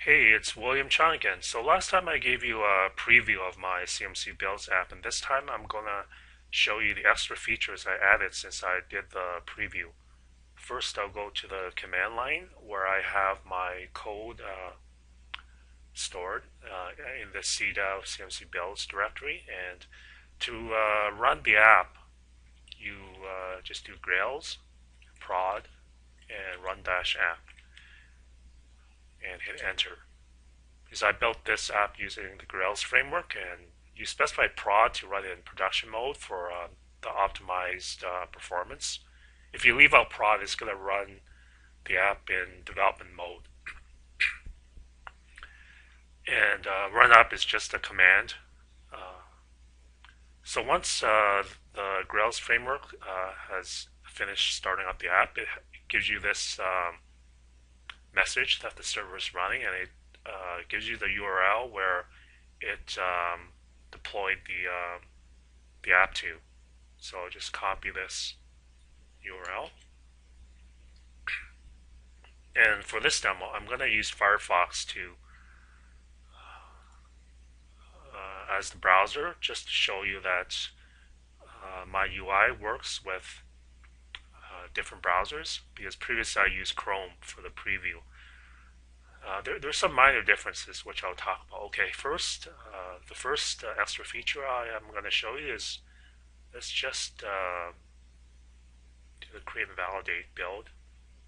Hey, it's William Chang again. So last time I gave you a preview of my CMC Builds app, and this time I'm gonna show you the extra features I added since I did the preview. First, I'll go to the command line where I have my code stored in the CDAO CMC Builds directory, and to run the app, you just do Grails, prod, and run dash app, and hit enter. Is I built this app using the Grails framework, and you specify prod to run it in production mode for the optimized performance. If you leave out prod, it's going to run the app in development mode. And run up is just a command. So once the Grails framework has finished starting up the app, it gives you this message that the server is running, and it gives you the URL where it deployed the app to. So I'll just copy this URL. And for this demo, I'm going to use Firefox as the browser, just to show you that my UI works with different browsers, because previously I used Chrome for the preview. There's some minor differences which I'll talk about. Okay, first, the first extra feature I am going to show you is let's just do the create and validate build.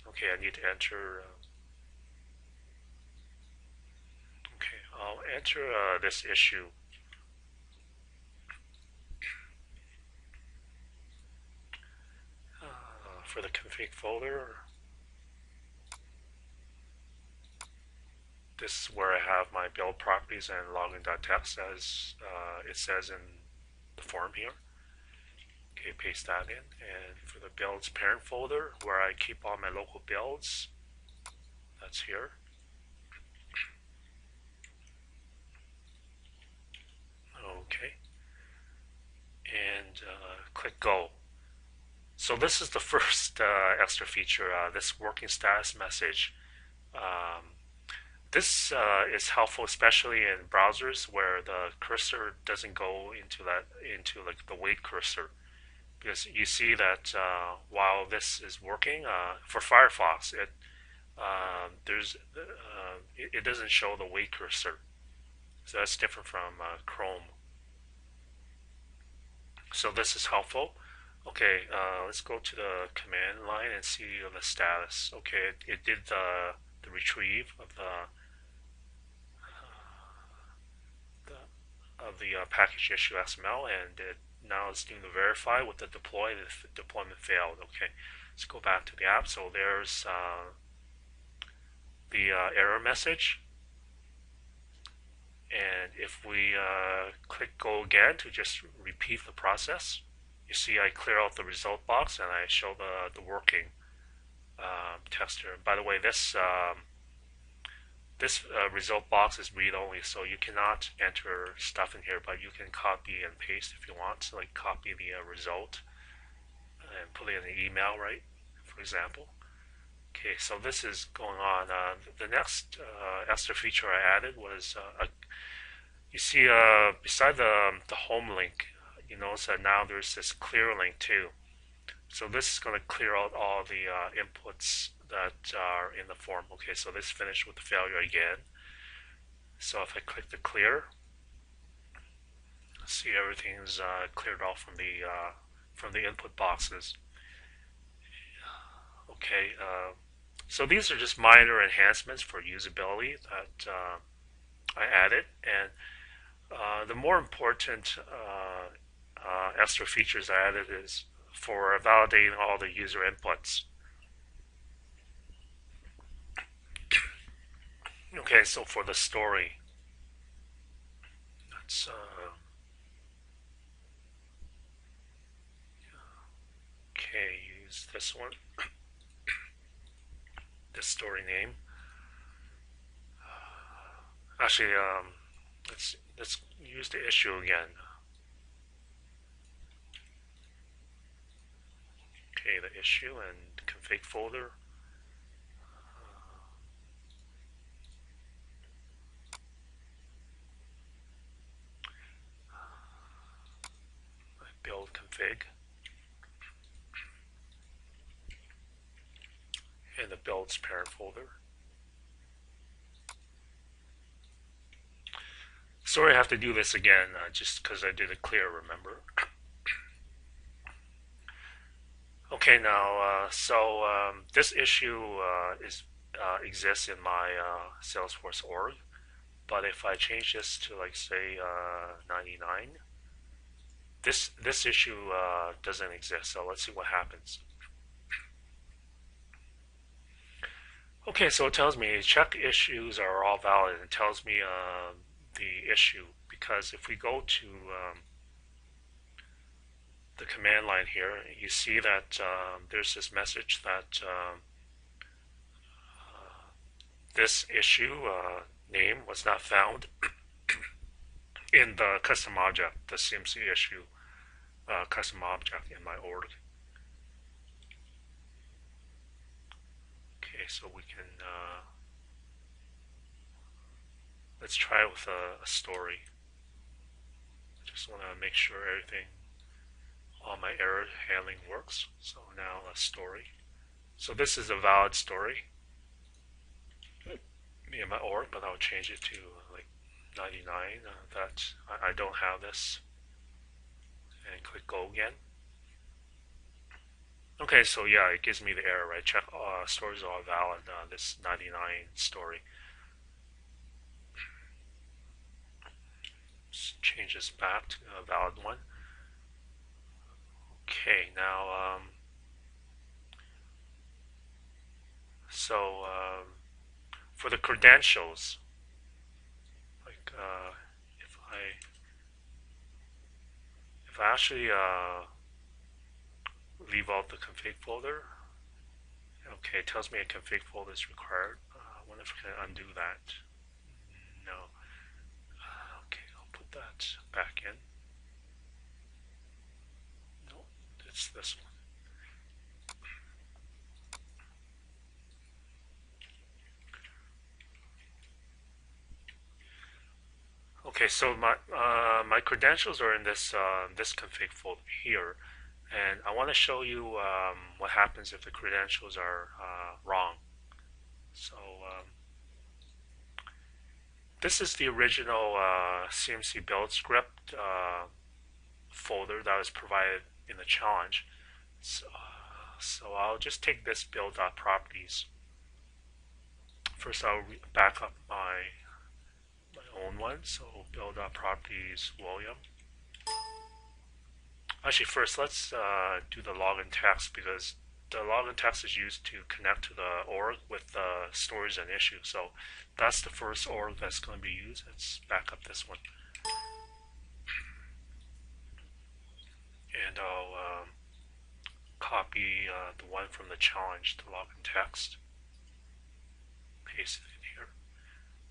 Okay, I need to enter. Okay, I'll enter this issue. For the config folder, this is where I have my build properties and login.txt as it says in the form here. Okay, paste that in. And for the builds parent folder, where I keep all my local builds, that's here. Okay. And click go. So this is the first extra feature, this working status message. This is helpful, especially in browsers where the cursor doesn't go into like the wait cursor, because you see that while this is working for Firefox, it doesn't show the wait cursor, so that's different from Chrome. So this is helpful. Okay, let's go to the command line and see the status. Okay, it did the retrieve of the package issue XML, and it now it's doing the verify with the deploy. The deployment failed. Okay, let's go back to the app. So there's the error message, and if we click go again to just repeat the process, you see I clear out the result box and I show the working text here. By the way, this result box is read-only, so you cannot enter stuff in here, but you can copy and paste if you want. So like copy the result and put it in the email, right? For example. Okay, so this is going on. The next extra feature I added was you see beside the home link, you notice that now there's this clear link too. So this is going to clear out all the inputs that are in the form. Okay, so this finished with the failure again. So if I click the clear, see everything's cleared off from the input boxes. Okay, so these are just minor enhancements for usability that I added, and the more important extra features I added is for validating all the user inputs. Okay, so for the story, let's okay, use this one, this story name. Actually, let's use the issue again. Okay, the issue and config folder. config in the builds parent folder. Sorry I have to do this again, just because I did it clear, remember? Okay, now, this issue exists in my Salesforce org, but if I change this to, like, say, 99, this issue doesn't exist, so let's see what happens. Okay, so it tells me check issues are all valid. It tells me the issue, because if we go to the command line here, you see that there's this message that this issue name was not found in the custom object, the CMC issue custom object in my org. Okay, so we can let's try it with a story. I just want to make sure everything, all my error handling works. So now a story. So this is a valid story in my org, but I'll change it to like 99. That I don't have this, and click go again. Okay, so yeah, it gives me the error, right? Check stories are all valid. This 99 story. Let's change this back to a valid one. Okay, now for the credentials, like if I actually leave out the config folder, okay, it tells me a config folder is required. I wonder if I can undo that. No. Okay, I'll put that back in. No, it's this one. Okay, so my credentials are in this this config folder here, and I want to show you what happens if the credentials are wrong. So this is the original CMC build script folder that was provided in the challenge. So I'll just take this build.properties. First, I'll back up my own one. So build.properties William. Actually, first let's do the login text, because the login text is used to connect to the org with the stories and issues. So that's the first org that's going to be used. Let's back up this one. And I'll copy the one from the challenge, the login text. Paste it in here.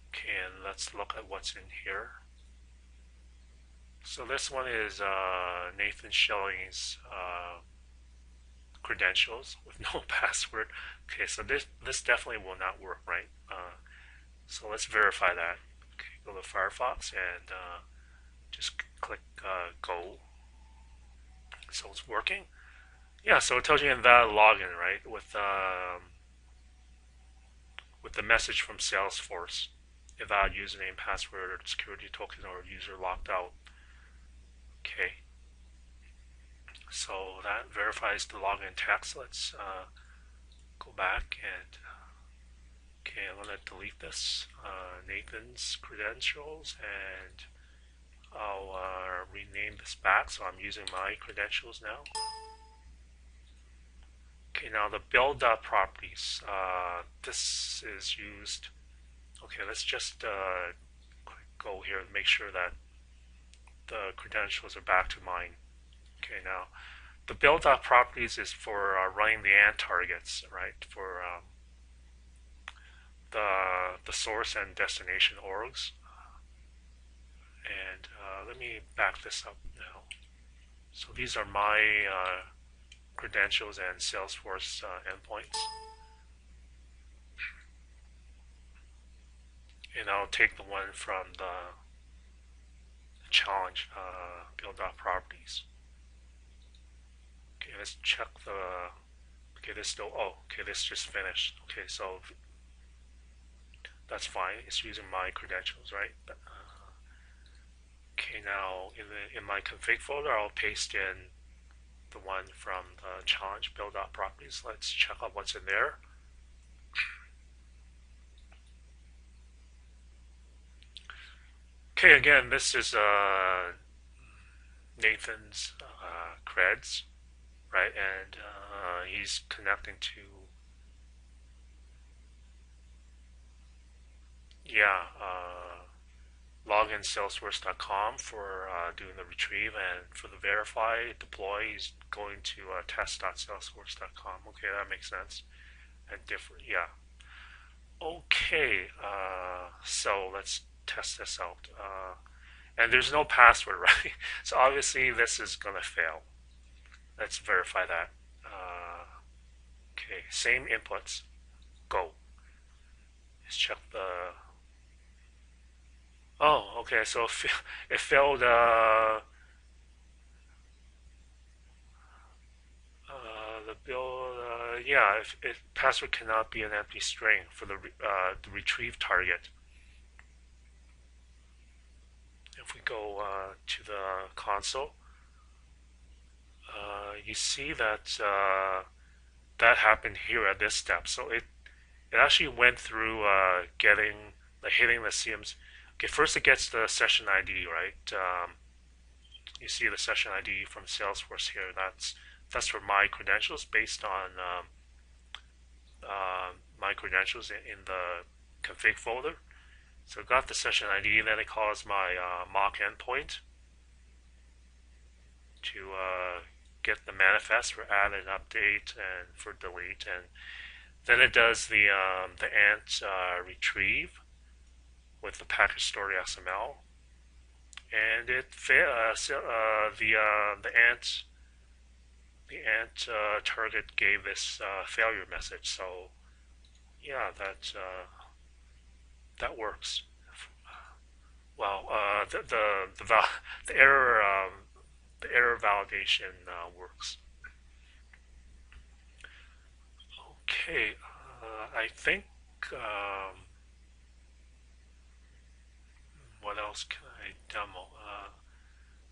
Okay, and let's look at what's in here. So this one is Nathan Schilling's credentials with no password. Okay, so this definitely will not work, right? So let's verify that. Okay, go to Firefox and just click go. So it's working. Yeah, so it tells you invalid login, right? With the message from Salesforce, invalid username, password, or security token, or user locked out. Okay. So that verifies the login text. Let's go back and okay, I'm going to delete this Nathan's credentials, and I'll rename this back. So I'm using my credentials now. Okay, now the build.properties. This is used. Okay, let's just go here and make sure that the credentials are back to mine. Okay, now the build.properties is for running the AND targets, right? For the source and destination orgs. And let me back this up now. So these are my credentials and Salesforce endpoints. And I'll take the one from the challenge build.properties. Okay, let's check the. Okay, this still. Oh, okay, this just finished. Okay, so that's fine. It's using my credentials, right? Okay, now in my config folder, I'll paste in the one from the challenge build.properties. Let's check out what's in there. Okay, again, this is Nathan's creds, right? And he's connecting to, yeah, login salesforce.com for doing the retrieve, and for the verify deploy, he's going to test.salesforce.com. Okay, that makes sense. And different, yeah. Okay, so let's test this out. And there's no password, right? So obviously this is gonna fail. Let's verify that. Okay, same inputs. Go. Let's check the. Oh, okay. So it failed. The build. Yeah, if password cannot be an empty string for the retrieve target. If we go to the console, you see that that happened here at this step. So it actually went through getting hitting the CMC. Okay, first it gets the session ID, right? You see the session ID from Salesforce here. That's for my credentials based on my credentials in the config folder. So it got the session ID, then it calls my mock endpoint to get the manifest for add and update and for delete, and then it does the ant retrieve with the package story XML, and it the ant target gave this failure message. So yeah, that works. Well, the error validation works. Okay, I think. What else can I demo?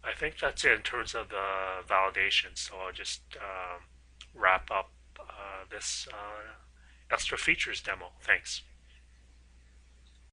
I think that's it in terms of the validation. So I'll just wrap up this extra features demo. Thanks.